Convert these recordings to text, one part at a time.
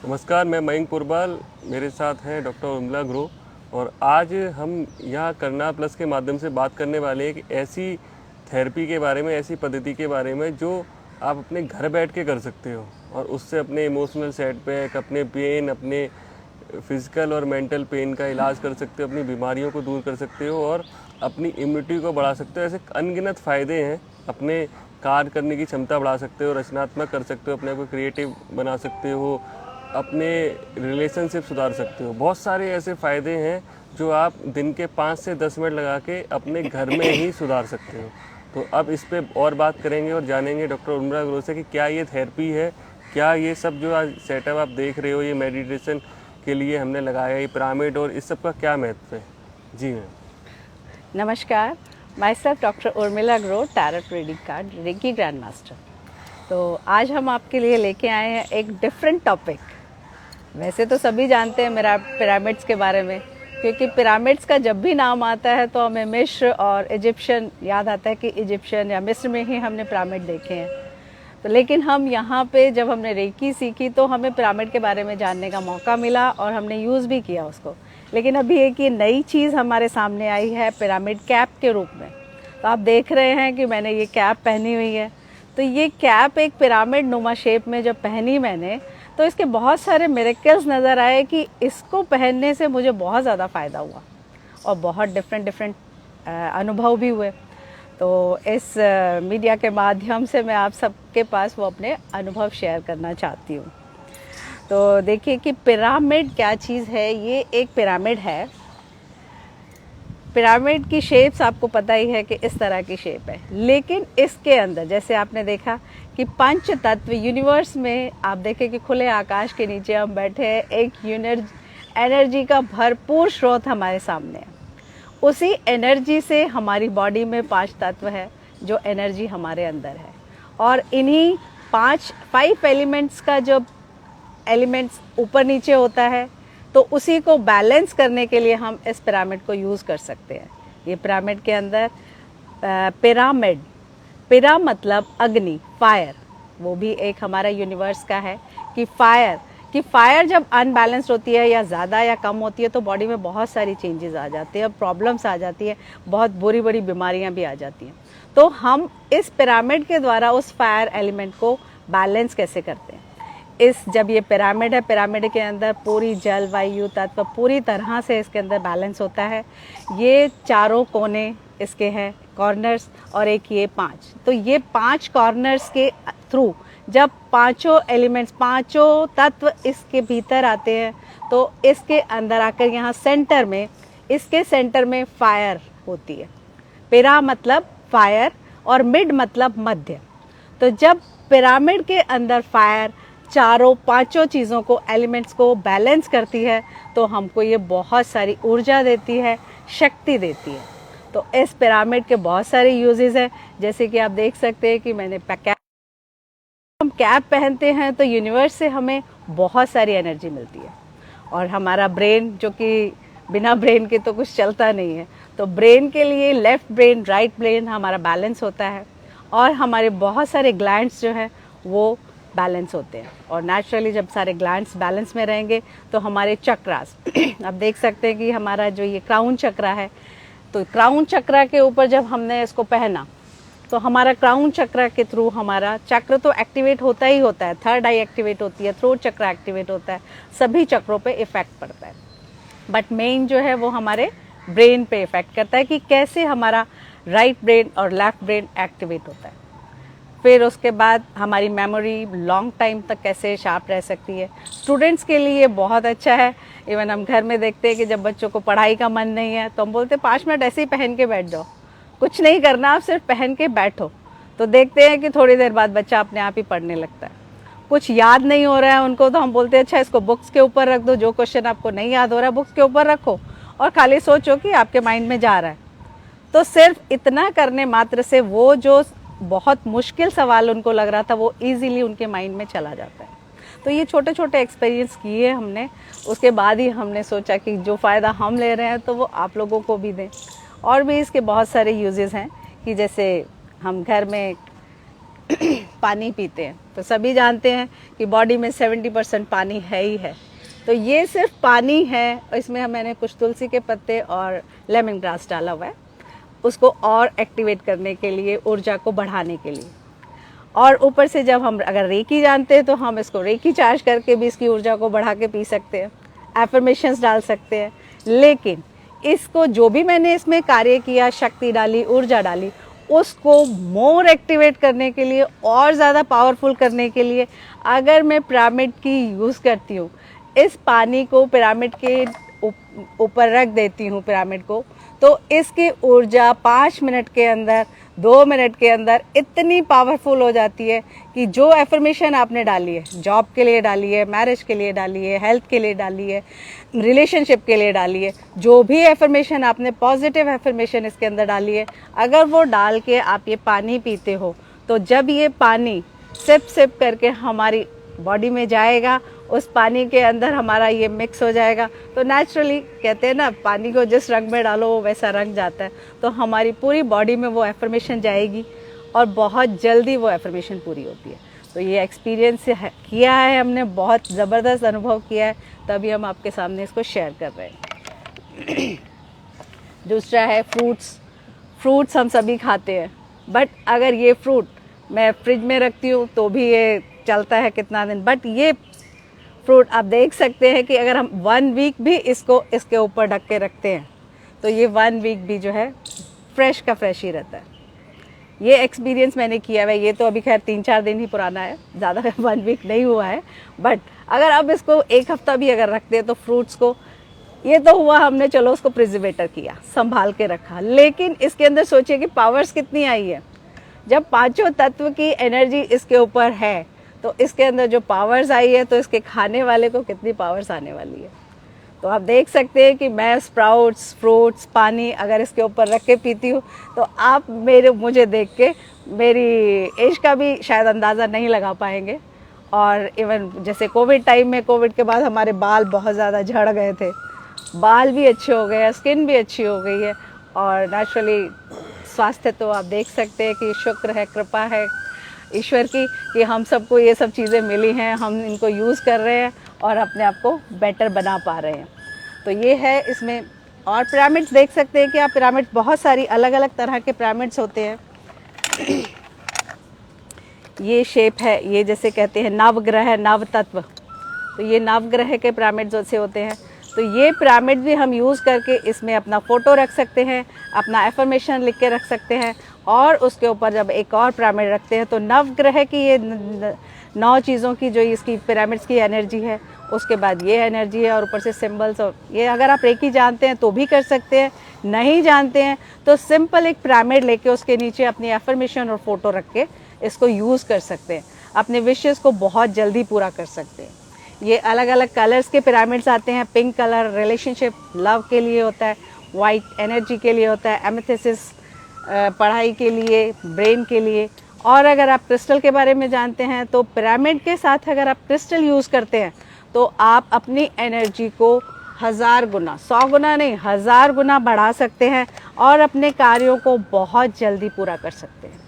नमस्कार, मैं मयंक पुरबाल, मेरे साथ हैं डॉक्टर उर्मिला ग्रो। और आज हम यहाँ करना प्लस के माध्यम से बात करने वाले हैं कि ऐसी थेरेपी के बारे में, ऐसी पद्धति के बारे में जो आप अपने घर बैठ के कर सकते हो और उससे अपने इमोशनल सेटबैक, अपने पेन, अपने फिज़िकल और मेंटल पेन का इलाज कर सकते हो, अपनी बीमारियों को दूर कर सकते हो और अपनी इम्यूनिटी को बढ़ा सकते हो। ऐसे अनगिनत फ़ायदे हैं। अपने कार्य करने की क्षमता बढ़ा सकते हो, रचनात्मक कर सकते हो, अपने आप को क्रिएटिव बना सकते हो, अपने रिलेशनशिप सुधार सकते हो। बहुत सारे ऐसे फ़ायदे हैं जो आप दिन के 5 से 10 मिनट लगा के अपने घर में ही सुधार सकते हो। तो अब इस पे और बात करेंगे और जानेंगे डॉक्टर उर्मिला ग्रो से कि क्या ये थेरेपी है, क्या ये सब जो आज सेटअप आप देख रहे हो, ये मेडिटेशन के लिए हमने लगाया, ये पिरामिड और इस सब का क्या महत्व है। जी मैम। नमस्कार, my self doctor Urmila grow, tarot reading card, reiki grand master. तो आज हम आपके लिए लेके आए हैं एक डिफरेंट टॉपिक। वैसे तो सभी जानते हैं मेरा पिरामिड्स के बारे में, क्योंकि पिरामिड्स का जब भी नाम आता है तो हमें मिस्र और इजिप्शियन याद आता है कि इजिप्शियन या मिस्र में ही हमने पिरामिड देखे हैं। तो लेकिन हम यहाँ पे जब हमने रेकी सीखी तो हमें पिरामिड के बारे में जानने का मौका मिला और हमने यूज़ भी किया उसको। लेकिन अभी एक ये नई चीज़ हमारे सामने आई है पिरामिड कैप के रूप में। तो आप देख रहे हैं कि मैंने ये कैप पहनी हुई है। तो ये कैप एक पिरामिड नुमा शेप में जब पहनी मैंने, तो इसके बहुत सारे मिरेकल्स नज़र आए कि इसको पहनने से मुझे बहुत ज़्यादा फ़ायदा हुआ और बहुत डिफरेंट अनुभव भी हुए। तो इस मीडिया के माध्यम से मैं आप सबके पास वो अपने अनुभव शेयर करना चाहती हूँ। तो देखिए कि पिरामिड क्या चीज़ है। ये एक पिरामिड है। पिरामिड की शेप्स आपको पता ही है कि इस तरह की शेप है, लेकिन इसके अंदर जैसे आपने देखा कि पंच तत्व यूनिवर्स में, आप देखें कि खुले आकाश के नीचे हम बैठे हैं, एक एनर्जी का भरपूर स्रोत हमारे सामने है। उसी एनर्जी से हमारी बॉडी में 5 तत्व है जो एनर्जी हमारे अंदर है, और इन्हीं 5 एलिमेंट्स का जो एलिमेंट्स ऊपर नीचे होता है, तो उसी को बैलेंस करने के लिए हम इस पिरामिड को यूज़ कर सकते हैं। ये पिरामिड के अंदर पिरा मतलब अग्नि, फायर, वो भी एक हमारा यूनिवर्स का है कि फायर जब अनबैलेंस्ड होती है या ज़्यादा या कम होती है तो बॉडी में बहुत सारी चेंजेस आ जाती है, प्रॉब्लम्स आ जाती है, बहुत बुरी बुरी बीमारियां भी आ जाती हैं। तो हम इस पिरामिड के द्वारा उस फायर एलिमेंट को बैलेंस कैसे करते हैं। जब ये पिरामिड है, पिरामिड के अंदर पूरी जल वायु तत्व पूरी तरह से इसके अंदर बैलेंस होता है। ये चारों कोने इसके हैं, कॉर्नर्स, और एक ये 5। तो ये 5 कॉर्नर्स के थ्रू जब पांचों एलिमेंट्स, पांचों तत्व इसके भीतर आते हैं, तो इसके अंदर आकर यहाँ सेंटर में, इसके सेंटर में फायर होती है। पिरा मतलब फायर और मिड मतलब मध्य। तो जब पिरामिड के अंदर फायर चारों 5 चीज़ों को, एलिमेंट्स को बैलेंस करती है, तो हमको ये बहुत सारी ऊर्जा देती है, शक्ति देती है। तो इस पिरामिड के बहुत सारे यूजेस हैं, जैसे कि आप देख सकते हैं कि मैंने हम कैप पहनते हैं तो यूनिवर्स से हमें बहुत सारी एनर्जी मिलती है, और हमारा ब्रेन, जो कि बिना ब्रेन के तो कुछ चलता नहीं है, तो ब्रेन के लिए लेफ़्ट ब्रेन, राइट ब्रेन हमारा बैलेंस होता है, और हमारे बहुत सारे ग्लैंड्स जो हैं वो बैलेंस होते हैं। और नेचुरली जब सारे ग्लैंड्स बैलेंस में रहेंगे तो हमारे चक्रास आप देख सकते हैं कि हमारा जो ये क्राउन चक्रा है, तो क्राउन चक्रा के ऊपर जब हमने इसको पहना तो हमारा क्राउन चक्र के थ्रू हमारा चक्र तो एक्टिवेट होता ही होता है, थर्ड आई एक्टिवेट होती है, थ्रोट चक्र एक्टिवेट होता है, सभी चक्रों पे इफ़ेक्ट पड़ता है। बट मेन जो है वो हमारे ब्रेन पे इफ़ेक्ट करता है कि कैसे हमारा राइट ब्रेन और लेफ्ट ब्रेन एक्टिवेट होता है। फिर उसके बाद हमारी मेमोरी लॉन्ग टाइम तक कैसे शार्प रह सकती है। स्टूडेंट्स के लिए बहुत अच्छा है। इवन हम घर में देखते हैं कि जब बच्चों को पढ़ाई का मन नहीं है तो हम बोलते हैं 5 मिनट ऐसे ही पहन के बैठ जाओ, कुछ नहीं करना, आप सिर्फ पहन के बैठो। तो देखते हैं कि थोड़ी देर बाद बच्चा अपने आप ही पढ़ने लगता है। कुछ याद नहीं हो रहा है उनको तो हम बोलते हैं अच्छा इसको बुक्स के ऊपर रख दो, जो क्वेश्चन आपको नहीं याद हो रहा है बुक्स के ऊपर रखो और खाली सोचो कि आपके माइंड में जा रहा है। तो सिर्फ इतना करने मात्र से वो जो बहुत मुश्किल सवाल उनको लग रहा था वो ईजीली उनके माइंड में चला जाता है। तो ये छोटे छोटे एक्सपीरियंस किए हमने, उसके बाद ही हमने सोचा कि जो फ़ायदा हम ले रहे हैं तो वो आप लोगों को भी दें। और भी इसके बहुत सारे यूजेस हैं कि जैसे हम घर में पानी पीते हैं, तो सभी जानते हैं कि बॉडी में 70% पानी है ही है। तो ये सिर्फ पानी है, और इसमें मैंने कुछ तुलसी के पत्ते और लेमन ग्रास डाला हुआ है, उसको और एक्टिवेट करने के लिए, ऊर्जा को बढ़ाने के लिए। और ऊपर से जब हम अगर रेकी जानते हैं तो हम इसको रेकी चार्ज करके भी इसकी ऊर्जा को बढ़ा के पी सकते हैं, एफर्मेशंस डाल सकते हैं। लेकिन इसको जो भी मैंने इसमें कार्य किया, शक्ति डाली, ऊर्जा डाली, उसको मोर एक्टिवेट करने के लिए और ज़्यादा पावरफुल करने के लिए अगर मैं पिरामिड की यूज़ करती हूँ, इस पानी को पिरामिड के ऊपर रख देती हूँ पिरामिड को, तो इसकी ऊर्जा 5 मिनट के अंदर, 2 मिनट के अंदर इतनी पावरफुल हो जाती है कि जो एफर्मेशन आपने डाली है, जॉब के लिए डाली है, मैरिज के लिए डाली है, हेल्थ के लिए डाली है, रिलेशनशिप के लिए डाली है, जो भी एफर्मेशन आपने पॉजिटिव एफर्मेशन इसके अंदर डाली है, अगर वो डाल के आप ये पानी पीते हो, तो जब ये पानी सिप सिप करके हमारी बॉडी में जाएगा, उस पानी के अंदर हमारा ये मिक्स हो जाएगा, तो नेचुरली कहते हैं ना, पानी को जिस रंग में डालो वो वैसा रंग जाता है। तो हमारी पूरी बॉडी में वो एफर्मेशन जाएगी और बहुत जल्दी वो एफर्मेशन पूरी होती है। तो ये एक्सपीरियंस किया है हमने, बहुत ज़बरदस्त अनुभव किया है, तभी हम आपके सामने इसको शेयर कर रहे हैं। दूसरा है फ्रूट्स हम सभी खाते हैं, बट अगर ये फ्रूट मैं फ्रिज में रखती हूँ तो भी ये चलता है कितना दिन, बट ये फ्रूट आप देख सकते हैं कि अगर हम 1 वीक भी इसको इसके ऊपर ढक के रखते हैं तो ये 1 वीक भी जो है फ्रेश का फ्रेश ही रहता है। ये एक्सपीरियंस मैंने किया है। ये तो अभी खैर 3-4 दिन ही पुराना है, ज़्यादा 1 वीक नहीं हुआ है, बट अगर अब इसको 1 हफ्ता भी अगर रखते हैं तो फ्रूट्स को, ये तो हुआ हमने चलो उसको प्रिजर्वेटर किया, संभाल के रखा, लेकिन इसके अंदर सोचिए कि पावर्स कितनी आई है। जब 5 तत्व की एनर्जी इसके ऊपर है तो इसके अंदर जो पावर्स आई है, तो इसके खाने वाले को कितनी पावर्स आने वाली है। तो आप देख सकते हैं कि मैं स्प्राउट्स, फ्रूट्स, पानी अगर इसके ऊपर रख के पीती हूँ तो आप मुझे देख के मेरी एज का भी शायद अंदाज़ा नहीं लगा पाएंगे। और इवन जैसे कोविड टाइम में, कोविड के बाद हमारे बाल बहुत ज़्यादा झड़ गए थे, बाल भी अच्छे हो गए हैं, स्किन भी अच्छी हो गई है, और नेचुरली स्वास्थ्य तो आप देख सकते हैं कि शुक्र है, कृपा है ईश्वर की कि हम सबको ये सब चीज़ें मिली हैं, हम इनको यूज़ कर रहे हैं और अपने आप को बेटर बना पा रहे हैं। तो ये है इसमें। और पिरामिड्स देख सकते हैं कि आप, पिरामिड बहुत सारी अलग अलग तरह के पिरामिड्स होते हैं। ये शेप है, ये जैसे कहते हैं नवग्रह, नव तत्व, तो ये नवग्रह के पिरामिड्स जैसे होते हैं। तो ये पिरामिड भी हम यूज़ करके इसमें अपना फ़ोटो रख सकते हैं, अपना एफर्मेशन लिख के रख सकते हैं, और उसके ऊपर जब एक और पिरामिड रखते हैं तो नवग्रह की ये 9 चीज़ों की जो इसकी पिरामिड्स की एनर्जी है, उसके बाद ये एनर्जी है, और ऊपर से सिंबल्स। और ये अगर आप रेकी जानते हैं तो भी कर सकते हैं, नहीं जानते हैं तो सिंपल एक पिरामिड लेके उसके नीचे अपनी एफर्मेशन और फ़ोटो रख के इसको यूज़ कर सकते हैं, अपने विशेस को बहुत जल्दी पूरा कर सकते हैं। ये अलग अलग कलर्स के पिरामिड्स आते हैं। पिंक कलर रिलेशनशिप, लव के लिए होता है, वाइट एनर्जी के लिए होता है, एमेथिसिस पढ़ाई के लिए, ब्रेन के लिए। और अगर आप क्रिस्टल के बारे में जानते हैं तो पिरामिड के साथ अगर आप क्रिस्टल यूज़ करते हैं तो आप अपनी एनर्जी को 1000 गुना, 100 गुना नहीं, 1000 गुना बढ़ा सकते हैं और अपने कार्यों को बहुत जल्दी पूरा कर सकते हैं।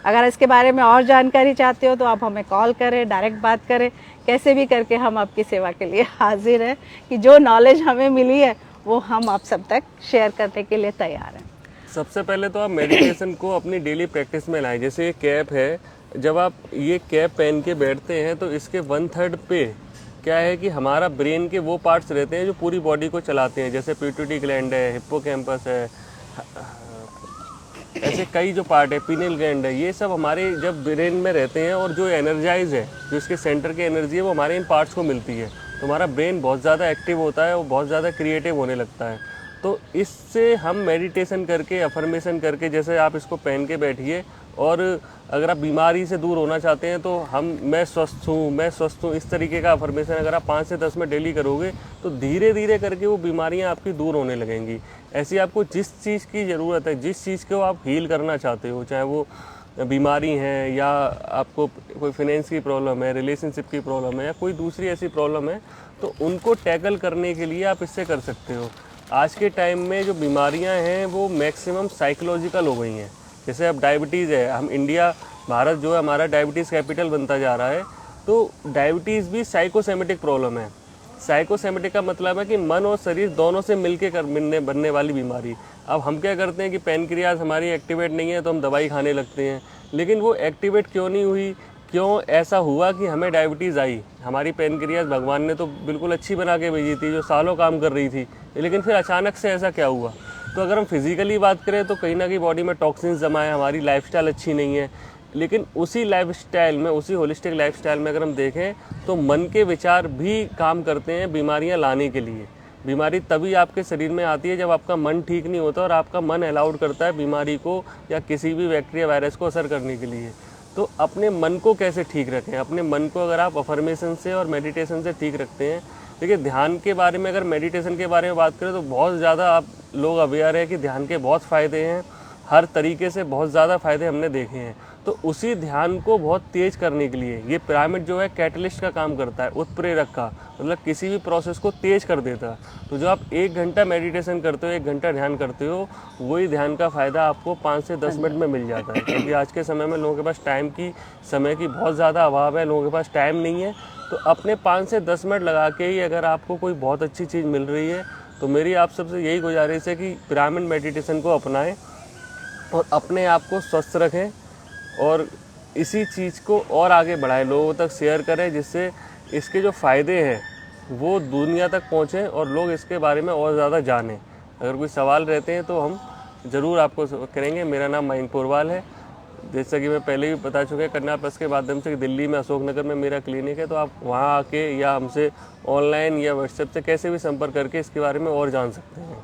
अगर इसके बारे में और जानकारी चाहते हो तो आप हमें कॉल करें, डायरेक्ट बात करें, कैसे भी करके हम आपकी सेवा के लिए हाजिर हैं कि जो नॉलेज हमें मिली है वो हम आप सब तक शेयर करने के लिए तैयार हैं। सबसे पहले तो आप मेडिटेशन को अपनी डेली प्रैक्टिस में लाएं। जैसे ये कैप है, जब आप ये कैप पहन के बैठते हैं तो इसके 1/3 पे क्या है कि हमारा ब्रेन के वो पार्ट्स रहते हैं जो पूरी बॉडी को चलाते हैं, जैसे पिट्यूटरी ग्लैंड है, हिप्पोकैम्पस है, ऐसे कई जो पार्ट है, पीनियल ग्लैंड है, ये सब हमारे जब ब्रेन में रहते हैं और जो एनर्जाइज है, जो इसके सेंटर की एनर्जी है वो हमारे इन पार्ट्स को मिलती है, तो हमारा ब्रेन बहुत ज़्यादा एक्टिव होता है, वो बहुत ज़्यादा क्रिएटिव होने लगता है। तो इससे हम मेडिटेशन करके, अफर्मेशन करके, जैसे आप इसको पहन के बैठिए, और अगर आप बीमारी से दूर होना चाहते हैं तो मैं स्वस्थ हूँ, इस तरीके का अफर्मेशन अगर आप 5 से 10 में डेली करोगे तो धीरे धीरे करके वो बीमारियां आपकी दूर होने लगेंगी। ऐसी आपको जिस चीज़ की ज़रूरत है, जिस चीज़ को आप हील करना चाहते हो, चाहे वो बीमारी है या आपको कोई फाइनेंस की प्रॉब्लम है, रिलेशनशिप की प्रॉब्लम है, या कोई दूसरी ऐसी प्रॉब्लम है, तो उनको टैकल करने के लिए आप इससे कर सकते हो। आज के टाइम में जो बीमारियां हैं वो मैक्सिमम साइकोलॉजिकल हो गई हैं। जैसे अब डायबिटीज़ है, हम इंडिया भारत जो है हमारा डायबिटीज़ कैपिटल बनता जा रहा है, तो डायबिटीज़ भी साइकोसेमेटिक प्रॉब्लम है। साइकोसेमेटिक का मतलब है कि मन और शरीर दोनों से मिलकर बनने वाली बीमारी। अब हम क्या करते हैं कि पैनक्रियाज हमारी एक्टिवेट नहीं है तो हम दवाई खाने लगते हैं, लेकिन वो एक्टिवेट क्यों नहीं हुई, क्यों ऐसा हुआ कि हमें डायबिटीज़ आई। हमारी पैनक्रियाज भगवान ने तो बिल्कुल अच्छी बना के भेजी थी, जो सालों काम कर रही थी, लेकिन फिर अचानक से ऐसा क्या हुआ। तो अगर हम फिज़िकली बात करें तो कहीं ना कहीं बॉडी में टॉक्सिन्स जमा है, हमारी लाइफस्टाइल अच्छी नहीं है। लेकिन उसी लाइफस्टाइल में, उसी होलिस्टिक लाइफस्टाइल में अगर हम देखें तो मन के विचार भी काम करते हैं बीमारियां लाने के लिए। बीमारी तभी आपके शरीर में आती है जब आपका मन ठीक नहीं होता और आपका मन अलाउड करता है बीमारी को या किसी भी बैक्टीरिया वायरस को असर करने के लिए। तो अपने मन को कैसे ठीक रखें? अपने मन को अगर आप अफर्मेशन से और मेडिटेशन से ठीक रखते हैं, देखिए ध्यान के बारे में, अगर मेडिटेशन के बारे में बात करें तो बहुत ज़्यादा आप लोग अवेयर है कि ध्यान के बहुत फ़ायदे हैं, हर तरीके से बहुत ज़्यादा फ़ायदे हमने देखे हैं। तो उसी ध्यान को बहुत तेज़ करने के लिए ये पिरामिड जो है कैटलिस्ट का काम करता है, उत्प्रेरक का, मतलब किसी भी प्रोसेस को तेज़ कर देता है। तो जो आप 1 घंटा मेडिटेशन करते हो, 1 घंटा ध्यान करते हो, वही ध्यान का फ़ायदा आपको 5 से 10 मिनट में मिल जाता है। क्योंकि आज के समय में लोगों के पास समय की बहुत ज़्यादा अभाव है, लोगों के पास टाइम नहीं है। तो अपने 5 से 10 मिनट लगा के ही अगर आपको कोई बहुत अच्छी चीज़ मिल रही है तो मेरी आप सबसे यही गुजारिश है कि पिरामिड मेडिटेशन को अपनाएं और अपने आप को स्वस्थ रखें और इसी चीज़ को और आगे बढ़ाएं, लोगों तक शेयर करें, जिससे इसके जो फ़ायदे हैं वो दुनिया तक पहुँचें और लोग इसके बारे में और ज़्यादा जानें। अगर कोई सवाल रहते हैं तो हम ज़रूर आपको करेंगे। मेरा नाम मयंक पोरवाल है। जैसा कि मैं पहले भी बता चुका, कन्या प्लस के माध्यम से दिल्ली में अशोकनगर में मेरा क्लिनिक है, तो आप वहाँ आके या हमसे ऑनलाइन या व्हाट्सएप से कैसे भी संपर्क करके इसके बारे में और जान सकते हैं।